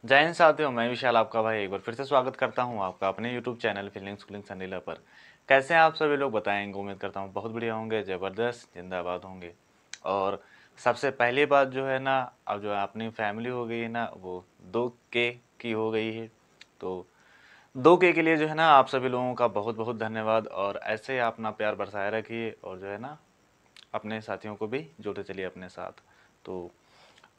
जय हिंद साथियों, मैं विशाल आपका भाई एक बार फिर से स्वागत करता हूं आपका अपने YouTube channel feeling schooling Sandila पर। कैसे हैं आप सभी लोग बताएंगे। उम्मीद करता हूं बहुत बढ़िया होंगे, ज़बरदस्त जिंदाबाद होंगे। और सबसे पहली बात जो है ना, अब जो अपनी फैमिली हो गई है ना, वो 2K की हो गई है। तो 2K के लिए जो है ना, आप सभी लोगों का बहुत बहुत धन्यवाद। और ऐसे ही आप अपना प्यार बरसाए रखिए और जो है ना, अपने साथियों को भी जोड़ते चलिए अपने साथ। तो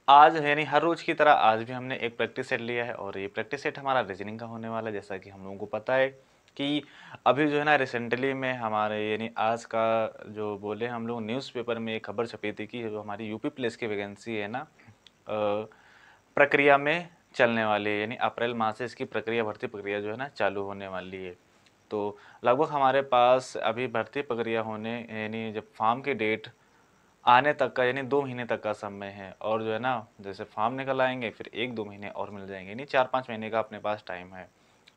आज यानी हर रोज की तरह आज भी हमने एक प्रैक्टिस सेट लिया है और ये प्रैक्टिस सेट हमारा रीजनिंग का होने वाला है। जैसा कि हम लोगों को पता है कि अभी जो है ना, रिसेंटली में हमारे यानी आज का जो बोले हम लोग न्यूज़पेपर में एक खबर छपी थी कि जो हमारी यूपी पुलिस की वैकेंसी है ना, प्रक्रिया में चलने वाली है। यानी अप्रैल माह से इसकी प्रक्रिया, भर्ती प्रक्रिया जो है ना चालू होने वाली है। तो लगभग हमारे पास अभी भर्ती प्रक्रिया होने यानी जब फॉर्म की डेट आने तक का यानी 2 महीने तक का समय है। और जो है ना, जैसे फॉर्म निकल आएंगे फिर 1-2 महीने और मिल जाएंगे, यानी 4-5 महीने का अपने पास टाइम है।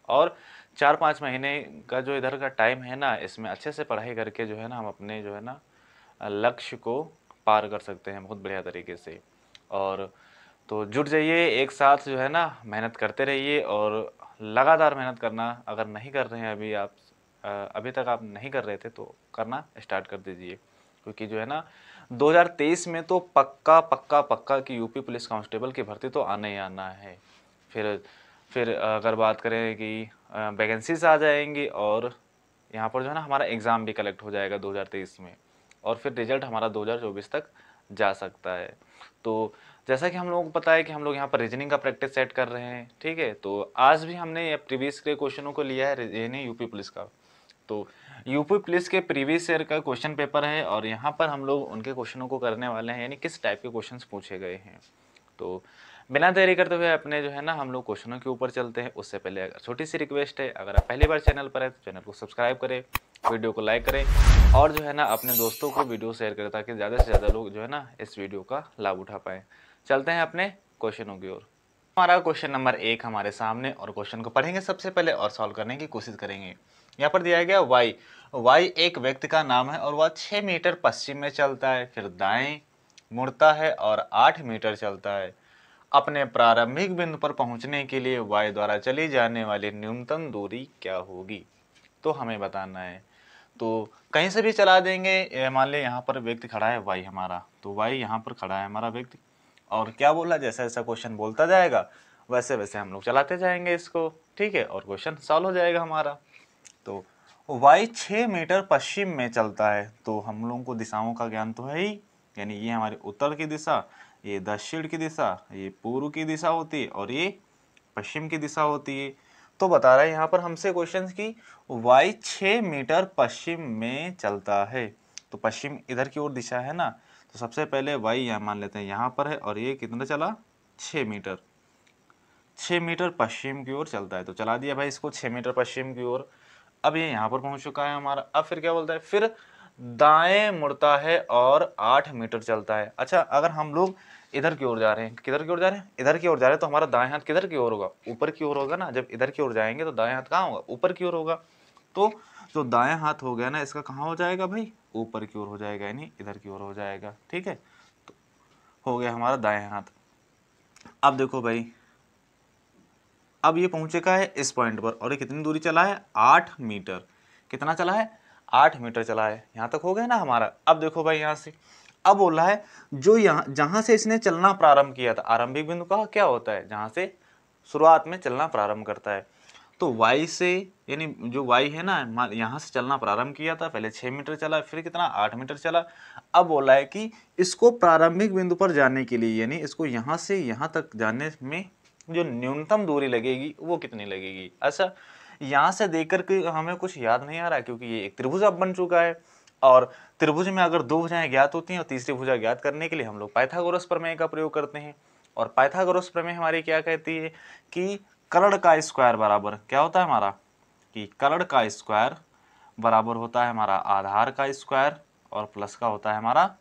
और 4-5 महीने का जो इधर का टाइम है ना, इसमें अच्छे से पढ़ाई करके जो है ना, हम अपने जो है ना लक्ष्य को पार कर सकते हैं बहुत बढ़िया तरीके से। और तो जुट जाइए एक साथ, जो है ना मेहनत करते रहिए। और लगातार मेहनत करना, अगर नहीं कर रहे हैं अभी आप, अभी तक आप नहीं कर रहे थे तो करना स्टार्ट कर दीजिए। क्योंकि जो है ना, 2023 में तो पक्का पक्का पक्का कि यूपी पुलिस कांस्टेबल की भर्ती तो आना ही आना है। फिर अगर बात करें कि वैकेंसीज आ जाएंगी और यहाँ पर जो है ना हमारा एग्ज़ाम भी कलेक्ट हो जाएगा 2023 में। और फिर रिजल्ट हमारा 2024 तक जा सकता है। तो जैसा कि हम लोगों को पता है कि हम लोग यहाँ पर रीजनिंग का प्रैक्टिस सेट कर रहे हैं, ठीक है। तो आज भी हमने प्रीवियस के क्वेश्चनों को लिया है, यानी यूपी पुलिस का। तो यूपी पुलिस के प्रीवियस ईयर का क्वेश्चन पेपर है और यहाँ पर हम लोग उनके क्वेश्चनों को करने वाले हैं, यानी किस टाइप के क्वेश्चंस पूछे गए हैं। तो बिना देरी करते हुए अपने जो है ना, हम लोग क्वेश्चनों के ऊपर चलते हैं। उससे पहले अगर छोटी सी रिक्वेस्ट है, अगर आप पहली बार चैनल पर है तो चैनल को सब्सक्राइब करें, वीडियो को लाइक करें और जो है ना अपने दोस्तों को वीडियो शेयर करें, ताकि ज़्यादा से ज़्यादा लोग जो है ना इस वीडियो का लाभ उठा पाएँ। चलते हैं अपने क्वेश्चनों की ओर। हमारा क्वेश्चन नंबर 1 हमारे सामने, और क्वेश्चन को पढ़ेंगे सबसे पहले और सॉल्व करने की कोशिश करेंगे। यहाँ पर दिया गया वाई एक व्यक्ति का नाम है और वह 6 मीटर पश्चिम में चलता है, फिर दाएं मुड़ता है और 8 मीटर चलता है। अपने प्रारंभिक बिंदु पर पहुंचने के लिए वाई द्वारा चली जाने वाली न्यूनतम दूरी क्या होगी, तो हमें बताना है। तो कहीं से भी चला देंगे। मान लें यहाँ पर व्यक्ति खड़ा है वाई हमारा, तो वाई यहाँ पर खड़ा है हमारा व्यक्ति, और क्या बोला, जैसा जैसा क्वेश्चन बोलता जाएगा वैसे वैसे हम लोग चलाते जाएंगे इसको, ठीक है, और क्वेश्चन सॉल्व हो जाएगा हमारा। तो वाई 6 मीटर पश्चिम में चलता है, तो हम लोगों को दिशाओं का ज्ञान तो है ही। यानी ये हमारी उत्तर की दिशा, ये दक्षिण की दिशा, ये पूर्व की दिशा होती है और ये पश्चिम की दिशा होती है। तो बता रहा है यहाँ पर हमसे क्वेश्चन की वाई 6 मीटर पश्चिम में चलता है। तो पश्चिम इधर की ओर दिशा है ना, तो सबसे पहले वाई यहाँ मान लेते हैं यहाँ पर है, और ये कितना चला 6 मीटर, 6 मीटर पश्चिम की ओर चलता है। तो चला दिया भाई इसको 6 मीटर पश्चिम की ओर। अब ये यहाँ पर पहुंच चुका है हमारा। अब फिर क्या बोलता है, फिर दाएं मुड़ता है और 8 मीटर चलता है। अच्छा, अगर हम लोग इधर की ओर जा रहे हैं, किधर की ओर जा रहे हैं, इधर की ओर जा रहे हैं, तो हमारा दाएं हाथ किधर की ओर होगा, ऊपर की ओर होगा ना। जब इधर की ओर जाएंगे तो दाएं हाथ कहाँ होगा, ऊपर की ओर होगा। तो जो दाएं हाथ हो गया ना, इसका कहाँ हो जाएगा भाई, ऊपर की ओर हो जाएगा, यानी इधर की ओर हो जाएगा, ठीक है। तो हो गया हमारा दाएं हाथ। अब देखो भाई, अब ये पहुंच चुका है इस पॉइंट पर, और ये कितनी दूरी चला है, 8 मीटर। कितना चला है, 8 मीटर चला है। यहाँ तक हो गया ना हमारा। अब देखो भाई यहाँ से, अब बोला है जो यहाँ जहाँ से इसने चलना प्रारंभ किया था, आरंभिक बिंदु का क्या होता है, जहाँ से शुरुआत में चलना प्रारंभ करता है। तो y से, यानी जो y है ना, यहाँ से चलना प्रारंभ किया था, पहले 6 मीटर चला, फिर कितना 8 मीटर चला। अब बोला है कि इसको प्रारंभिक बिंदु पर जाने के लिए, यानी इसको यहाँ से यहाँ तक जाने में जो न्यूनतम दूरी लगेगी वो कितनी लगेगी। अच्छा, यहाँ से देख कर के हमें कुछ याद नहीं आ रहा है, क्योंकि ये एक त्रिभुज अब बन चुका है, और त्रिभुज में अगर दो भुजाएं ज्ञात होती हैं और तीसरी भुजा ज्ञात करने के लिए हम लोग पाइथागोरस प्रमेय का प्रयोग करते हैं। और पाइथागोरस प्रमेय हमारी क्या कहती है कि कर्ण का स्क्वायर बराबर क्या होता है हमारा, कि कर्ण का स्क्वायर बराबर होता है हमारा आधार का स्क्वायर, और प्लस का होता है हमारा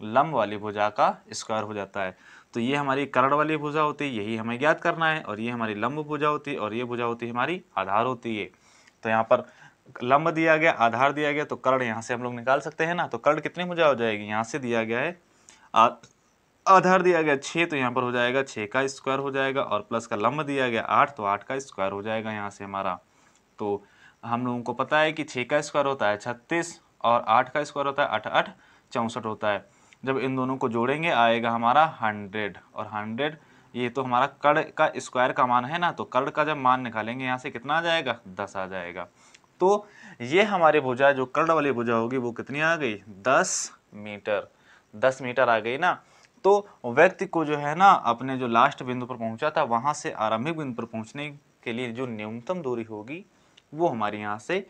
लंब वाली भुजा का स्क्वायर हो जाता है। तो ये हमारी कर्ण वाली भुजा होती है, यही हमें ज्ञात करना है, और ये हमारी लंब भुजा होती है, और ये भुजा होती है हमारी आधार होती है। तो यहाँ पर लंब दिया गया, आधार दिया गया, तो कर्ण यहाँ से हम लोग निकाल सकते हैं ना। तो कर्ण कितनी भुजा हो जाएगी, यहाँ से दिया गया है आधार दिया गया 6 तो यहाँ पर हो जाएगा 6 का स्क्वायर हो जाएगा, और प्लस का लंब दिया गया 8 तो 8 का स्क्वायर हो जाएगा यहाँ से हमारा। तो हम लोगों को पता है कि 6 का स्क्वायर होता है 36 और 8 का स्क्वायर होता है 8 8 64 होता है। जब इन दोनों को जोड़ेंगे आएगा हमारा 100, और 100 ये तो हमारा कड़ का स्क्वायर का मान है ना, तो कड़ का जब मान निकालेंगे यहाँ से कितना आ जाएगा 10 आ जाएगा। तो ये हमारी भुजा जो कड़ वाली भुजा होगी वो कितनी आ गई 10 मीटर, 10 मीटर आ गई ना। तो व्यक्ति को जो है ना अपने जो लास्ट बिंदु पर पहुंचा था वहां से आरंभिक बिंदु पर पहुंचने के लिए जो न्यूनतम दूरी होगी वो हमारी यहाँ से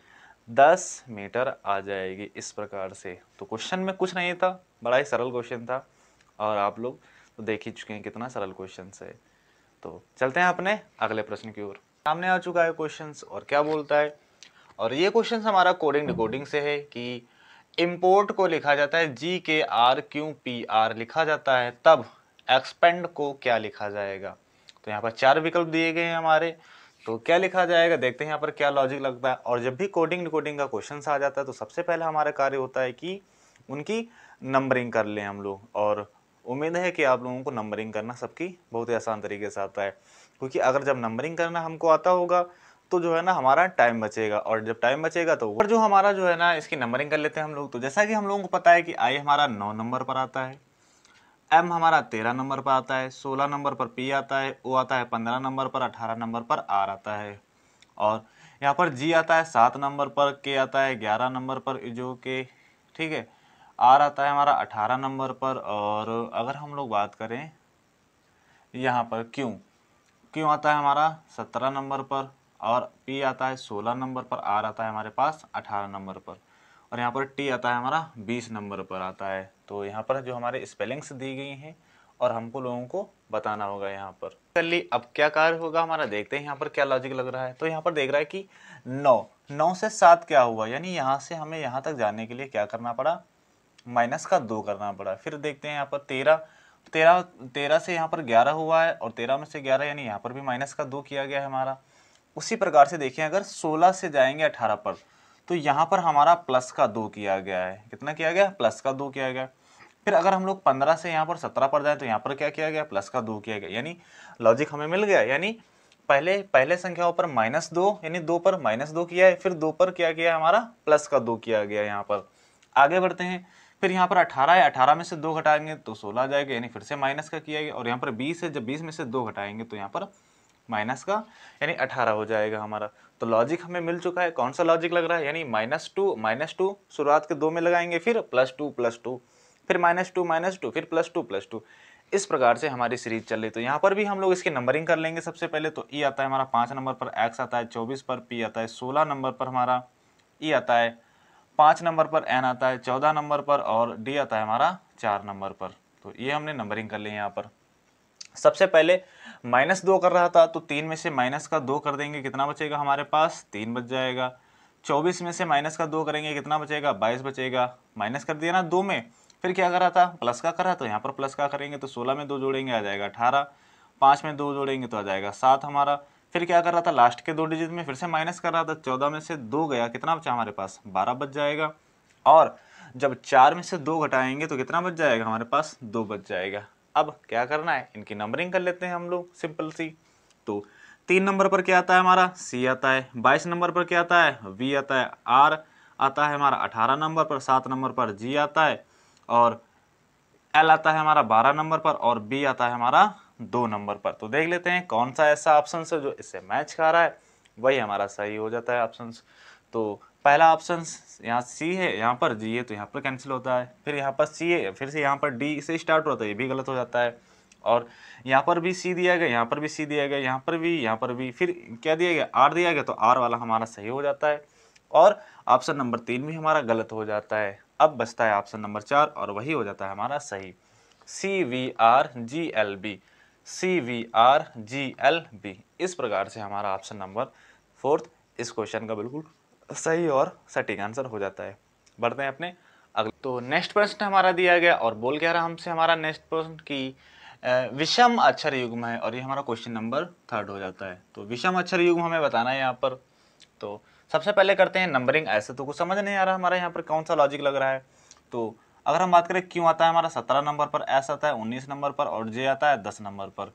10 मीटर आ जाएगी इस प्रकार से। तो क्वेश्चन में कुछ नहीं था, बड़ा ही सरल क्वेश्चन था, और आप लोग तो देख ही चुके हैं कितना सरल क्वेश्चन है। तो चलते हैं अपने अगले प्रश्न की ओर। सामने आ चुका है क्वेश्चन, और क्या बोलता है, और ये क्वेश्चन हमारा कोडिंग डिकोडिंग से है कि इम्पोर्ट को लिखा जाता है जी के आर क्यू पी आर लिखा जाता है, तब एक्सपेंड को क्या लिखा जाएगा। तो यहाँ पर 4 विकल्प दिए गए हैं हमारे, तो क्या लिखा जाएगा देखते हैं यहाँ पर क्या लॉजिक लगता है। और जब भी कोडिंग डिकोडिंग का क्वेश्चन आ जाता है तो सबसे पहले हमारा कार्य होता है कि उनकी नंबरिंग कर लें हम लोग, और उम्मीद है कि आप लोगों को नंबरिंग करना सबकी बहुत ही आसान तरीके से आता है, क्योंकि अगर जब नंबरिंग करना हमको आता होगा तो जो है ना हमारा टाइम बचेगा, और जब टाइम बचेगा तो और जो हमारा जो है ना इसकी नंबरिंग कर लेते हैं हम लोग। तो जैसा कि हम लोगों को पता है कि आई हमारा 9 नंबर पर आता है, एम हमारा 13 नंबर पर आता है, 16 नंबर पर पी आता है, ओ आता है 15 नंबर पर, 18 नंबर पर आर आता है, और यहाँ पर जी आता है 7 नंबर पर, के आता है 11 नंबर पर जो के ठीक है, आर आता है हमारा 18 नंबर पर, और अगर हम लोग बात करें यहाँ पर क्यू, क्यू आता है हमारा 17 नंबर पर, और पी आता है 16 नंबर पर, आर आता है हमारे पास 18 नंबर पर, और यहाँ पर टी आता है हमारा 20 नंबर पर आता है। तो यहाँ पर जो हमारे स्पेलिंग्स दी गई हैं और हमको लोगों को बताना होगा यहाँ पर। चलिए अब क्या कार्य होगा हमारा देखते हैं यहाँ पर क्या लॉजिक लग रहा है। तो यहाँ पर देख रहा है कि 9 से 7 क्या हुआ, यानी यहाँ से हमें यहाँ तक जाने के लिए क्या करना पड़ा, माइनस का 2 करना पड़ा। फिर देखते हैं यहाँ पर 13 से यहाँ पर 11 हुआ है, और 13 में से 11 यानी यहाँ पर भी माइनस का 2 किया गया है हमारा। उसी प्रकार से देखिए अगर 16 से जाएंगे 18 पर तो यहाँ पर हमारा प्लस का 2 किया गया है। कितना किया गया, प्लस का 2 किया गया। फिर अगर हम लोग 15 से यहाँ पर 17 पर जाए तो यहाँ पर क्या किया गया, प्लस का 2 किया गया। यानी लॉजिक हमें मिल गया, यानी पहले संख्याओं पर -2 यानी 2 पर -2 किया है, फिर 2 पर क्या किया हमारा प्लस का 2 किया गया। यहाँ पर आगे बढ़ते हैं, फिर यहाँ पर 18 है, 18 में से 2 घटाएंगे तो 16 आ जाएगा, यानी फिर से माइनस का किया गया। और यहाँ पर 20 है, जब 20 में से 2 घटाएंगे तो यहाँ पर माइनस का यानी 18 हो जाएगा हमारा। तो लॉजिक हमें मिल चुका है। कौन सा लॉजिक लग रहा है, यानी -2 शुरुआत के 2 में लगाएंगे, फिर +2 फिर -2 फिर +2 इस प्रकार से हमारी सीरीज चल रही। तो यहाँ पर भी हम लोग इसकी नंबरिंग कर लेंगे। सबसे पहले तो ई आता है हमारा 5 नंबर पर, एक्स आता है 24 पर, पी आता है 16 नंबर पर, हमारा ई आता है 5 नंबर पर, एन आता है 14 नंबर पर, और डी आता है हमारा 4 नंबर पर। तो ये हमने नंबरिंग कर ली यहाँ पर। सबसे पहले -2 कर रहा था तो 3 में से माइनस का 2 कर देंगे, कितना बचेगा हमारे पास 3 बच जाएगा। 24 में से माइनस का 2 करेंगे, कितना बचेगा 22 बचेगा। माइनस कर दिया ना 2 में, फिर क्या कर रहा था प्लस का कर रहा, तो यहाँ पर प्लस का करेंगे तो 16 में 2 जोड़ेंगे आ जाएगा 18, 5 में 2 जोड़ेंगे तो आ जाएगा 7 हमारा। फिर क्या कर रहा था लास्ट के 2 डिजिट में फिर से माइनस कर रहा था, 14 में से 2 गया, कितना बचा हमारे पास 12 बच जाएगा। और जब 4 में से 2 घटाएंगे तो कितना बच जाएगा हमारे पास 2 बच जाएगा। अब क्या करना है, इनकी नंबरिंग कर लेते हैं हम लोग, सिंपल सी। तो 3 नंबर पर क्या आता है हमारा सी आता है, 22 नंबर पर क्या आता है वी आता है, आर आता है हमारा 18 नंबर पर, 7 नंबर पर जी आता है, और एल आता है हमारा 12 नंबर पर, और बी आता है हमारा 2 नंबर पर। तो देख लेते हैं कौन सा ऐसा ऑप्शन है जो इससे मैच कर रहा है, वही हमारा सही हो जाता है ऑप्शन। तो पहला ऑप्शन यहाँ सी है, यहाँ पर जी है तो यहाँ पर कैंसिल होता है, फिर यहाँ पर सी है, फिर से यहाँ पर डी से स्टार्ट होता है, ये भी गलत हो जाता है। और यहाँ पर भी सी दिया गया, यहाँ पर भी सी दिया गया, यहाँ पर भी, फिर क्या दिया गया आर दिया गया, तो आर वाला हमारा सही हो जाता है। और ऑप्शन नंबर 3 भी हमारा गलत हो जाता है। अब बचता है ऑप्शन नंबर 4 और वही हो जाता है हमारा सही, CVRGLB, CVRGLB। इस प्रकार से हमारा ऑप्शन नंबर 4 इस क्वेश्चन का बिल्कुल सही और सटीक आंसर हो जाता है। बढ़ते हैं अपने अगले। तो नेक्स्ट प्रश्न हमारा दिया गया और बोल क्या रहा हमसे हमारा नेक्स्ट प्रश्न की विषम अक्षर युग्म है, और ये हमारा क्वेश्चन नंबर 3 हो जाता है। तो विषम अक्षर युग्म हमें बताना है यहाँ पर। तो सबसे पहले करते हैं नंबरिंग। ऐसे तो कुछ समझ नहीं आ रहा हमारा यहाँ पर कौन सा लॉजिक लग रहा है। तो अगर हम बात करें क्यू आता है हमारा 17 नंबर पर, एस आता है 19 नंबर पर और जे आता है 10 नंबर पर,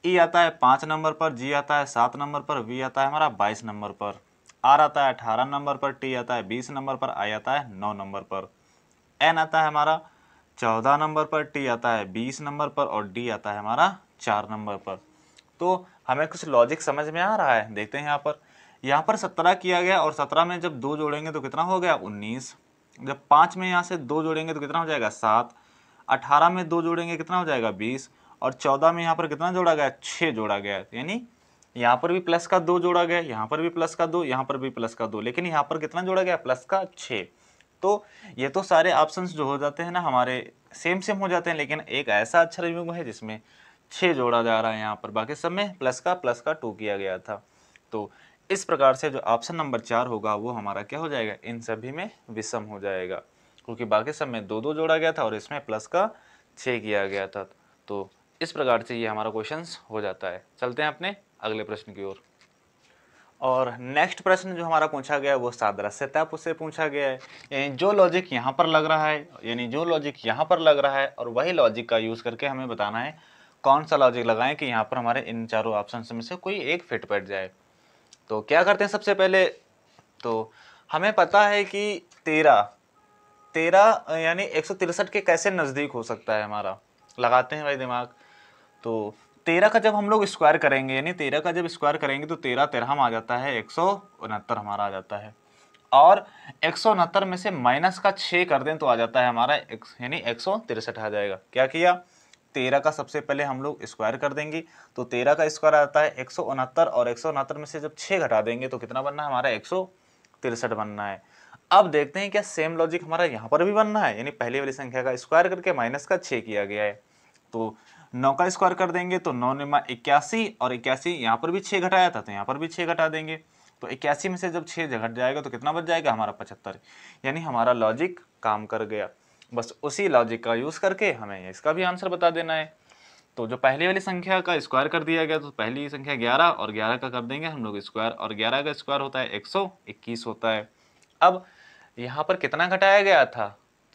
ई आता है 5 नंबर पर, जी आता है 7 नंबर पर, वी आता है हमारा 22 नंबर पर, आर आता है 18 नंबर पर, टी आता है 20 नंबर पर, आई आता है 9 नंबर पर, एन आता है हमारा 14 नंबर पर, टी आता है 20 नंबर पर और डी आता है हमारा 4 नंबर पर। तो हमें कुछ लॉजिक समझ में आ रहा है। देखते हैं यहाँ पर 17 किया गया और 17 में जब 2 जोड़ेंगे तो कितना हो गया 19, जब 5 में यहाँ से 2 जोड़ेंगे तो कितना हो जाएगा 7, 18 में 2 जोड़ेंगे कितना हो जाएगा 20 और 14 में यहाँ पर कितना जोड़ा गया 6 जोड़ा गया, यानी यहाँ पर भी प्लस का 2 जोड़ा गया, यहाँ पर भी प्लस का 2, यहाँ पर भी प्लस का 2, लेकिन यहाँ पर कितना जोड़ा गया प्लस का 6। तो ये तो सारे ऑप्शंस जो हो जाते हैं ना हमारे सेम सेम हो जाते हैं, लेकिन एक ऐसा अक्षर युग्म है जिसमें 6 जोड़ा जा रहा है यहाँ पर, बाकी सब में प्लस का 2 किया गया था। तो इस प्रकार से जो ऑप्शन नंबर 4 होगा वो हमारा क्या हो जाएगा, इन सभी में विषम हो जाएगा, क्योंकि बाकी सब में 2 2 जोड़ा गया था और इसमें प्लस का 6 किया गया था। तो इस प्रकार से ये हमारा क्वेश्चन हो जाता है। चलते हैं अपने अगले प्रश्न की ओर। और नेक्स्ट प्रश्न जो हमारा पूछा गया वो सादृश्यता से पूछा गया है, यानी जो लॉजिक यहाँ पर लग रहा है, यानी जो लॉजिक यहाँ पर लग रहा है और वही लॉजिक का यूज़ करके हमें बताना है कौन सा लॉजिक लगाएं कि यहाँ पर हमारे इन चारों ऑप्शन में से कोई एक फिट बैठ जाए। तो क्या करते हैं सबसे पहले, तो हमें पता है कि 13 यानी 163 के कैसे नज़दीक हो सकता है हमारा, लगाते हैं भाई दिमाग। तो 13 का जब हम लोग स्क्वायर करेंगे, यानी 13 का जब स्क्वायर करेंगे तो 13 13 आ जाता है 169 हमारा आ जाता है, और 169 में से माइनस का 6 कर दें तो आ जाता है हमारा यानी 163 आ जाएगा। क्या किया, 13 का सबसे पहले हम लोग स्क्वायर कर देंगे तो 13 का स्क्वायर आता है 169 और 169 में से जब 6 घटा देंगे तो कितना बनना है हमारा 163 बनना है। अब देखते हैं क्या सेम लॉजिक हमारा यहाँ पर भी बनना है, यानी पहली वाली संख्या का स्क्वायर करके माइनस का 6 किया गया है। तो 9 का स्क्वायर कर देंगे तो 9 9 81 और 81 यहाँ पर भी 6 घटाया था तो यहाँ पर भी 6 घटा देंगे, तो 81 में से जब 6 घट जाएगा तो कितना बच जाएगा हमारा 75, यानी हमारा लॉजिक काम कर गया। बस उसी लॉजिक का यूज़ करके हमें इसका भी आंसर बता देना है। तो जो पहली वाली संख्या का स्क्वायर कर दिया गया तो पहली संख्या 11 और 11 का कर देंगे हम लोग स्क्वायर, और 11 का स्क्वायर होता है 121 होता है। अब यहाँ पर कितना घटाया गया था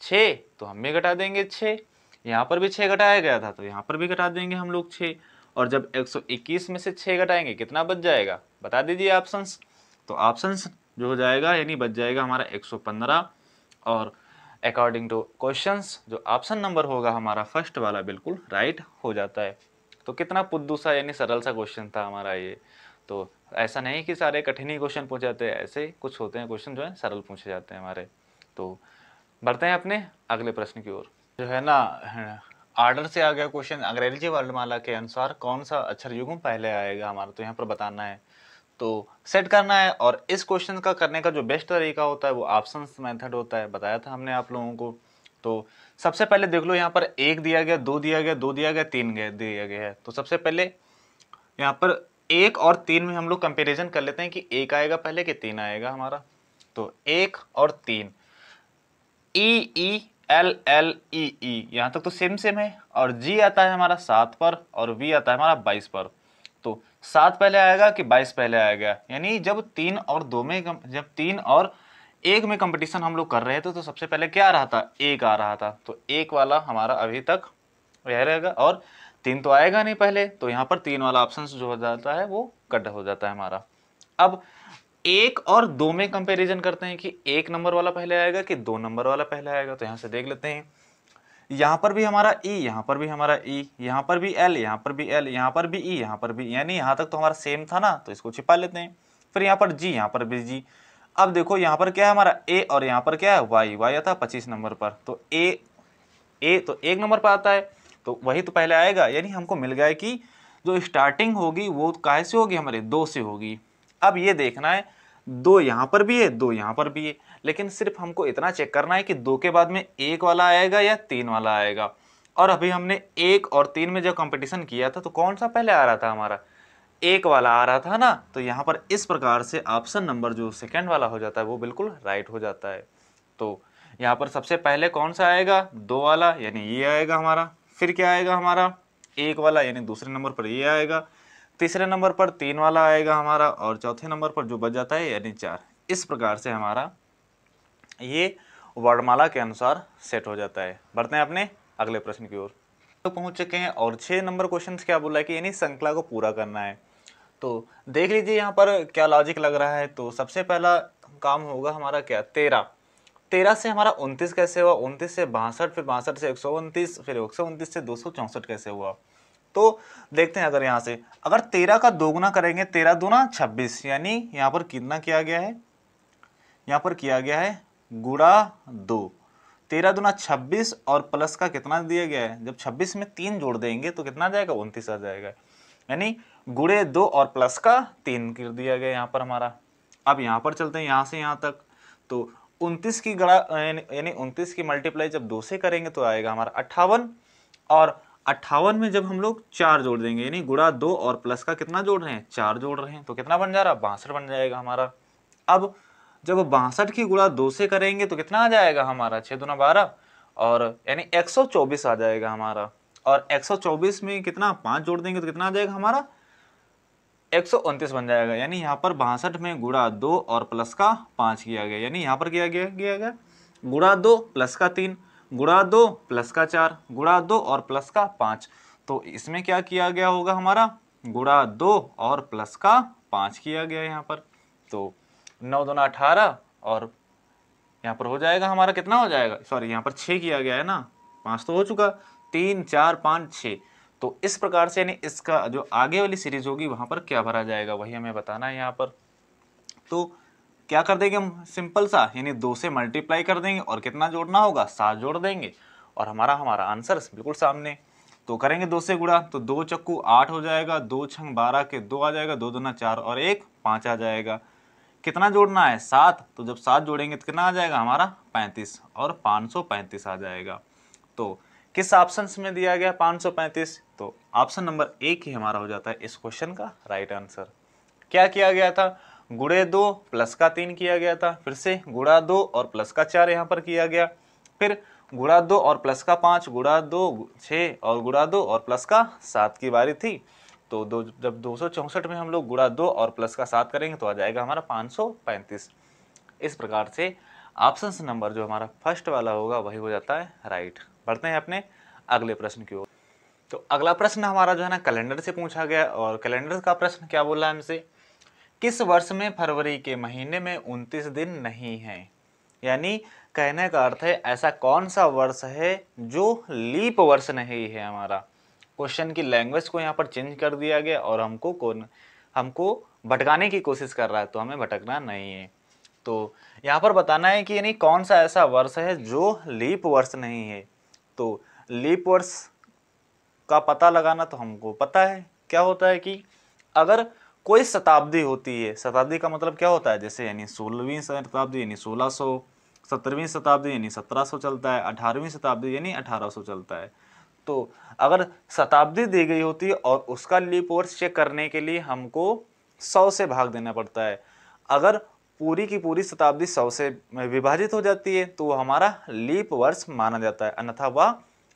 6, तो हम भी घटा देंगे 6, यहाँ पर भी 6 घटाया गया था तो यहाँ पर भी घटा देंगे हम लोग 6, और जब 121 में से 6 घटाएंगे कितना बच जाएगा बता दीजिए ऑप्शंस। तो ऑप्शंस जो हो जाएगा यानी बच जाएगा हमारा 115, और अकॉर्डिंग टू क्वेश्चंस जो ऑप्शन नंबर होगा हमारा फर्स्ट वाला बिल्कुल राइट हो जाता है। तो कितना पुद्दू सा यानी सरल सा क्वेश्चन था हमारा ये। तो ऐसा नहीं कि सारे कठिन ही क्वेश्चन पूछे जाते हैं, ऐसे कुछ होते हैं क्वेश्चन जो है सरल पूछे जाते हैं हमारे। तो बढ़ते हैं अपने अगले प्रश्न की ओर। जो है ना ऑर्डर से आ गया क्वेश्चन, अंग्रेजी वर्णमाला के अनुसार कौन सा अक्षर युग्म पहले आएगा हमारा, तो यहाँ पर बताना है, तो सेट करना है। और इस क्वेश्चन का करने का जो बेस्ट तरीका होता है वो ऑप्शंस मेथड होता है, बताया था हमने आप लोगों को। तो सबसे पहले देख लो यहाँ पर 1 दिया गया, 2 दिया गया, 2 दिया गया, 3 दिया गया है। तो सबसे पहले यहाँ पर 1 और 3 में हम लोग कंपेरिजन कर लेते हैं कि 1 आएगा पहले कि 3 आएगा हमारा। तो 1 और 3, ई ई एल एल ई ई यहाँ तक तो सेम सेम है, और जी आता है हमारा 7 पर और वी आता है हमारा 22 पर। तो 7 पहले आएगा कि 22 पहले आएगा, यानी जब 3 और 2 में जब 3 और 1 में कंपटीशन हम लोग कर रहे थे तो सबसे पहले क्या आ रहा था 1 आ रहा था, तो 1 वाला हमारा अभी तक यह रहेगा, और 3 तो आएगा नहीं पहले, तो यहाँ पर 3 वाला ऑप्शन जो हो जाता है वो कट हो जाता है हमारा। अब 1 और 2 में कंपैरिजन करते हैं कि 1 नंबर वाला पहले आएगा कि 2 नंबर वाला पहले आएगा। तो यहाँ से देख लेते हैं, यहाँ पर भी हमारा ई, यहाँ पर भी हमारा ई, यहाँ पर भी एल, यहाँ पर भी एल, यहाँ पर भी ई, यहाँ पर भी, यानी यहाँ तक तो हमारा सेम था ना, तो इसको छिपा लेते हैं। फिर यहाँ पर जी, यहाँ पर भी जी। अब देखो यहाँ पर क्या है हमारा ए, और यहाँ पर क्या है वाई, वाई आता है 25 नंबर पर, तो ए तो 1 नंबर पर आता है, तो वही तो पहले आएगा, यानी हमको मिल गया है कि जो स्टार्टिंग होगी वो काहे से होगी हमारे 2 से होगी। अब ये देखना है 2 यहाँ पर भी है, 2 यहाँ पर भी है, लेकिन सिर्फ हमको इतना चेक करना है कि 2 के बाद में 1 वाला आएगा या 3 वाला आएगा। और अभी हमने 1 और 3 में जब कंपटीशन किया था तो कौन सा पहले आ रहा था हमारा 1 वाला आ रहा था ना, तो यहाँ पर इस प्रकार से ऑप्शन नंबर जो सेकंड वाला हो जाता है वो बिल्कुल राइट हो जाता है। तो यहाँ पर सबसे पहले कौन सा आएगा 2 वाला, यानी ये आएगा हमारा। फिर क्या आएगा हमारा 1 वाला, यानी दूसरे नंबर पर ये आएगा। तीसरे नंबर पर 3 वाला आएगा हमारा, और चौथे नंबर पर जो बच जाता है यानी 4। इस प्रकार से हमारा ये वर्णमाला के अनुसार सेट हो जाता है। बढ़ते हैं अपने अगले प्रश्न की ओर। तो पहुंच चुके हैं और 6 नंबर क्वेश्चन क्या बोला है कि यानी श्रृंखला को पूरा करना है। तो देख लीजिए यहाँ पर क्या लॉजिक लग रहा है। तो सबसे पहला काम होगा हमारा क्या, 13 से हमारा 29 कैसे हुआ, 29 से 62, फिर 62 से 129, फिर 129 से 264 कैसे हुआ। तो देखते हैं अगर यहाँ से अगर 13 का दोगुना करेंगे, 13 दूना 26, यानी यहाँ पर कितना किया गया है, यहाँ पर किया गया है गुणा 2। 13 दूना 26 और प्लस का कितना दिया गया है, जब 26 में 3 जोड़ देंगे तो कितना आ जाएगा, 29 आ जाएगा, यानी गुणे 2 और प्लस का 3 कर दिया गया यहाँ पर हमारा। अब यहाँ पर चलते हैं यहाँ से यहाँ तक। तो 29 की गणा यानी 29 की मल्टीप्लाई जब 2 से करेंगे तो आएगा हमारा 58, और 58 में जब हम लोग 4 जोड़ देंगे, यानी गुणा 2 और प्लस का कितना जोड़ रहे हैं, 4 जोड़ रहे हैं, तो कितना बन जा रहा है, 62 बन जाएगा हमारा। अब जब 62 की गुणा 2 से करेंगे तो कितना आ जाएगा हमारा, 6 दूना 12, और यानी 124 आ जाएगा हमारा। और 124 में कितना 5 जोड़ देंगे तो कितना आ जाएगा हमारा, 129 बन जाएगा। यानी यहाँ पर 62 में गुणा 2 और प्लस का 5 किया गया, यानी यहाँ पर किया गया गुणा 2 प्लस का 3, गुणा 2 प्लस का 4, गुणा 2 और प्लस का 5। तो इसमें क्या किया गया होगा हमारा, गुणा 2 और प्लस का 5 किया गया यहाँ पर। तो 9 दूना 18, और यहाँ पर हो जाएगा हमारा कितना हो जाएगा, सॉरी यहाँ पर 6 किया गया है ना, 5 तो हो चुका, 3 4 5 6। तो इस प्रकार से यानी इसका जो आगे वाली सीरीज होगी वहां पर क्या भरा जाएगा वही हमें बताना है यहाँ पर। तो क्या कर देंगे हम, सिंपल सा, यानी 2 से मल्टीप्लाई कर देंगे और कितना जोड़ना होगा, 7 जोड़ देंगे, और हमारा आंसर बिल्कुल सामने। तो करेंगे 2 से गुणा, तो 2 चक्कू 8 हो जाएगा, 2 छंग 12 के 2 आ जाएगा, 2 दूना 4 और 1 5 आ जाएगा। कितना जोड़ना है, 7, तो जब 7 जोड़ेंगे तो कितना आ जाएगा हमारा 35, और 535 आ जाएगा। तो किस ऑप्शन में दिया गया 535, तो ऑप्शन नंबर 1 ही हमारा हो जाता है इस क्वेश्चन का राइट आंसर। क्या किया गया था, गुणे 2 प्लस का 3 किया गया था, फिर से गुणा 2 और प्लस का 4 यहाँ पर किया गया, फिर गुणा 2 और प्लस का 5, गुणा 2 6, और गुणा 2 और प्लस का 7 की बारी थी। तो जब 264 में हम लोग गुणा 2 और प्लस का 7 करेंगे तो आ जाएगा हमारा 535। इस प्रकार से ऑप्शन नंबर जो हमारा फर्स्ट वाला होगा वही हो जाता है राइट। बढ़ते हैं अपने अगले प्रश्न की ओर। तो अगला प्रश्न हमारा जो है ना कैलेंडर से पूछा गया, और कैलेंडर का प्रश्न क्या बोला है हमसे, किस वर्ष में फरवरी के महीने में 29 दिन नहीं है। यानी कहने का अर्थ है ऐसा कौन सा वर्ष है जो लीप वर्ष नहीं है। हमारा क्वेश्चन की लैंग्वेज को यहाँ पर चेंज कर दिया गया और हमको भटकाने की कोशिश कर रहा है, तो हमें भटकना नहीं है। तो यहाँ पर बताना है कि यानी कौन सा ऐसा वर्ष है जो लीप वर्ष नहीं है। तो लीप वर्ष का पता लगाना तो हमको पता है क्या होता है कि अगर कोई शताब्दी होती है, शताब्दी का मतलब क्या होता है, जैसे यानी 16वीं शताब्दी यानी 1600, 17वीं शताब्दी यानी 1700 चलता है, 18वीं शताब्दी यानी 1800 चलता है। तो अगर शताब्दी दी गई होती है और उसका लीप वर्ष चेक करने के लिए हमको 100 से भाग देना पड़ता है। अगर पूरी की पूरी शताब्दी 100 से विभाजित हो जाती है तो वो हमारा लीप वर्ष माना जाता है, अन्यथा वह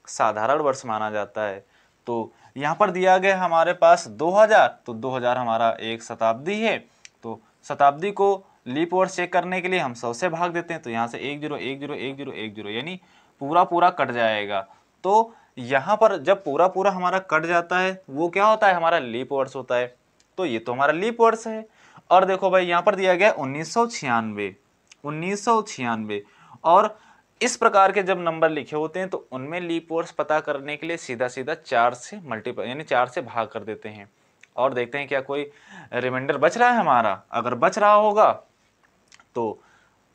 साधारण वर्ष माना जाता है। तो यहाँ पर दिया गया हमारे पास 2000, तो 2000 हमारा एक शताब्दी है। तो शताब्दी को लीप वर्ष चेक करने के लिए हम 100 से भाग देते हैं, तो यहाँ से 10 10 10 10 10 यानी पूरा कट जाएगा। तो यहाँ पर जब पूरा हमारा कट जाता है वो क्या होता है, हमारा लीप वर्ष होता है। तो ये तो हमारा लीप वर्ष है। और देखो भाई यहाँ पर दिया गया 1996, और इस प्रकार के जब नंबर लिखे होते हैं तो उनमें लीप वर्ष पता करने के लिए सीधा 4 से मल्टीप्लाई यानी 4 से भाग कर देते हैं, और देखते हैं क्या कोई रिमाइंडर बच रहा है हमारा। अगर बच रहा होगा तो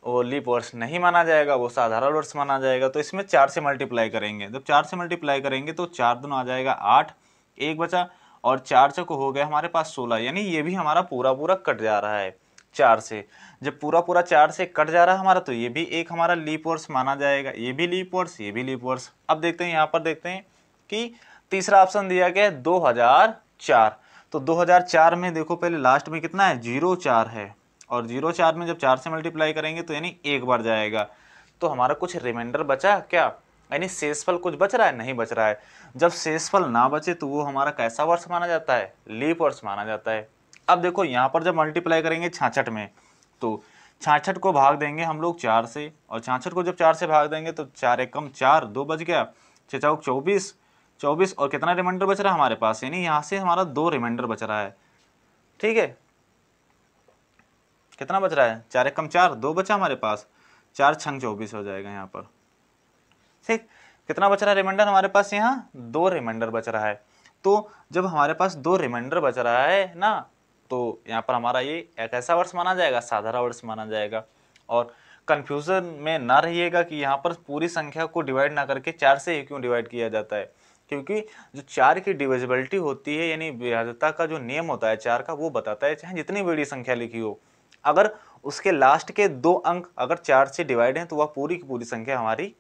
वो लीप वर्ष नहीं माना जाएगा, वो साधारण वर्ष माना जाएगा। तो इसमें 4 से मल्टीप्लाई करेंगे, जब 4 से मल्टीप्लाई करेंगे तो 4 दूना आ जाएगा 8, एक बचा, और 4 चौको हो गया हमारे पास 16, यानी ये भी हमारा पूरा कट जा रहा है 4 से। जब पूरा 4 से कट जा रहा है हमारा तो ये भी एक हमारा लीप वर्ष माना जाएगा, ये भी लीप वर्ष, ये भी लीप वर्ष। अब देखते हैं यहाँ पर देखते हैं कि तीसरा ऑप्शन दिया गया है 2004। तो 2004 में देखो पहले लास्ट में कितना है, 04 है, और 04 में जब 4 से मल्टीप्लाई करेंगे तो यानी एक बार जाएगा। तो हमारा कुछ रिमाइंडर बचा क्या, यानी शेषफल कुछ बच रहा है, नहीं बच रहा है। जब शेषफल ना बचे तो वो हमारा कैसा वर्ष माना जाता है, लीप वर्ष माना जाता है। अब देखो यहाँ पर जब मल्टीप्लाई करेंगे 66 में, तो 66 को भाग देंगे हम लोग 4 से, और 66 को जब 4 से भाग देंगे तो 4 एकम 4, 2 बच गया, 6 चौक 24, 24 और कितना रिमाइंडर बच रहा है हमारे पास, यानी यहाँ से हमारा 2 रिमाइंडर बच रहा है। ठीक है, कितना बच रहा है, 4 एकम 4, 2 बचा हमारे पास, 4 छंग 24 हो जाएगा यहाँ पर। ठीक, कितना बच रहा है रिमाइंडर हमारे पास, यहाँ 2 रिमाइंडर बच रहा है। तो जब हमारे पास 2 रिमाइंडर बच रहा है ना, तो यहाँ पर हमारा ये एक ऐसा वर्ष माना जाएगा, साधारण वर्ष माना जाएगा। और कंफ्यूजन में ना रहिएगा कि यहाँ पर पूरी संख्या को डिवाइड ना करके 4 से ही क्यों डिवाइड किया जाता है, क्योंकि जो 4 की डिविजिबिलिटी होती है, यानी विभाज्यता का जो नियम होता है 4 का, वो बताता है चाहे जितनी बड़ी संख्या लिखी हो, अगर उसके लास्ट के 2 अंक अगर 4 से डिवाइड हैं तो वह पूरी की पूरी संख्या हमारी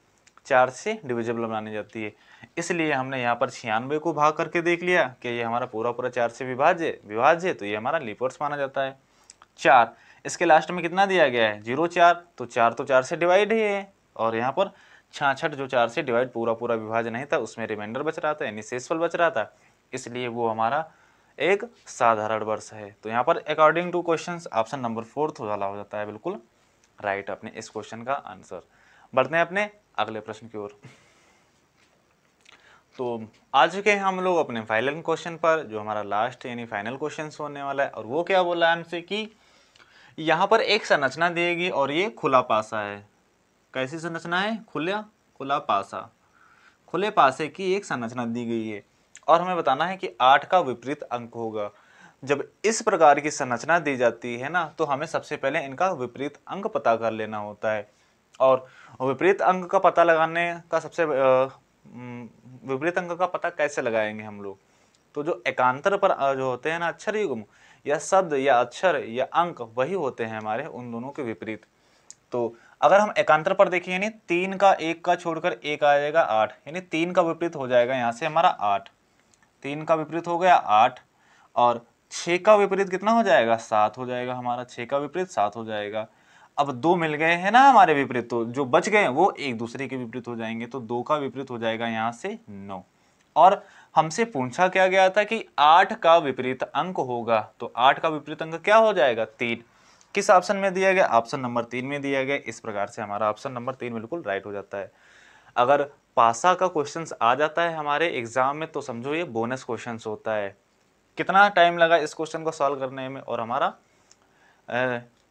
4 से डिविजिबल मानी जाती है। इसलिए हमने यहाँ पर 96 को भाग करके देख लिया कि ये हमारा पूरा पूरा 4 से विभाज्य, तो ये हमारा लीप वर्ष माना जाता है। 4, इसके लास्ट में कितना दिया गया है, 0 4, तो 4 तो 4 से डिवाइड ही है, और यहाँ पर 66 जो 4 से डिवाइड पूरा पूरा विभाज्य नहीं था, उसमें रिमाइंडर बच रहा था, यानी शेषफल बच रहा था, इसलिए वो हमारा एक साधारण वर्ष है। तो यहाँ पर according two questions option number 4 वाला हो जाता है बिल्कुल राइट अपने इस क्वेश्चन का आंसर। बढ़ते हैं अपने अगले प्रश्न की ओर। तो आ चुके हैं हम लोग अपने फाइनल क्वेश्चन पर, जो हमारा लास्ट यानी फाइनल क्वेश्चन होने वाला है। और वो क्या बोला है हमसे कि यहाँ पर एक संरचना देगी और ये खुला पासा है। कैसी संरचना है, खुला पासा, खुले पासे की एक संरचना दी गई है, और हमें बताना है कि 8 का विपरीत अंक होगा। जब इस प्रकार की संरचना दी जाती है ना, तो हमें सबसे पहले इनका विपरीत अंक पता कर लेना होता है। और विपरीत अंक का पता लगाने का विपरीत अंक का पता कैसे लगाएंगे हम लोग, तो जो एकांतर पर जो होते हैं ना अक्षर युग्म या शब्द या अक्षर या अंक, वही होते हैं हमारे उन दोनों के विपरीत। तो अगर हम एकांतर पर देखें, यानी 3 का 1 का छोड़कर 1 आ जाएगा 8, यानी 3 का विपरीत हो जाएगा यहाँ से हमारा 8, 3 का विपरीत हो गया 8, और 6 का विपरीत कितना हो जाएगा, 7 हो जाएगा हमारा, 6 का विपरीत 7 हो जाएगा। अब 2 मिल गए हैं ना हमारे विपरीत, तो जो बच गए वो एक दूसरे के विपरीत हो जाएंगे, तो 2 का विपरीत हो जाएगा यहाँ से 9। और हमसे पूछा क्या गया था कि 8 का विपरीत अंक होगा, तो 8 का विपरीत अंक क्या हो जाएगा, 3। किस ऑप्शन में दिया गया, ऑप्शन नंबर 3 में दिया गया। इस प्रकार से हमारा ऑप्शन नंबर 3 बिल्कुल राइट हो जाता है। अगर पासा का क्वेश्चंस आ जाता है हमारे एग्जाम में, तो समझो ये बोनस क्वेश्चंस होता है। कितना टाइम लगा इस क्वेश्चन को सॉल्व करने में, और हमारा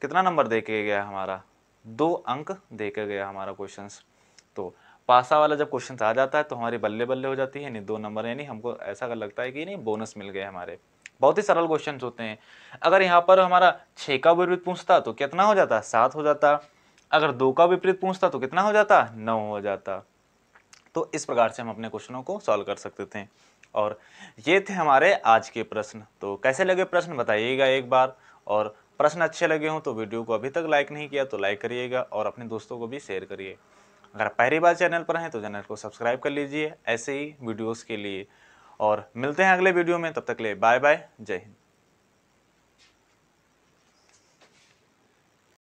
कितना नंबर दे के गया, हमारा 2 अंक दे के गया हमारा क्वेश्चंस। तो पासा वाला जब क्वेश्चन आ जाता है तो हमारी बल्ले बल्ले हो जाती है, नहीं 2 नंबर, यानी हमको ऐसा लगता है कि नहीं बोनस मिल गए हमारे। बहुत ही सरल क्वेश्चन होते हैं। अगर यहाँ पर हमारा 6 का विपरीत पूछता तो कितना हो जाता, 7 हो जाता। अगर 2 का विपरीत पूछता तो कितना हो जाता, 9 हो जाता। तो इस प्रकार से हम अपने क्वेश्चनों को सॉल्व कर सकते थे। और ये थे हमारे आज के प्रश्न। तो कैसे लगे प्रश्न बताइएगा एक बार, और प्रश्न अच्छे लगे हों तो वीडियो को अभी तक लाइक नहीं किया तो लाइक करिएगा, और अपने दोस्तों को भी शेयर करिए। अगर पहली बार चैनल पर हैं तो चैनल को सब्सक्राइब कर लीजिए ऐसे ही वीडियोस के लिए। और मिलते हैं अगले वीडियो में, तब तक के लिए बाय बाय, जय हिंद।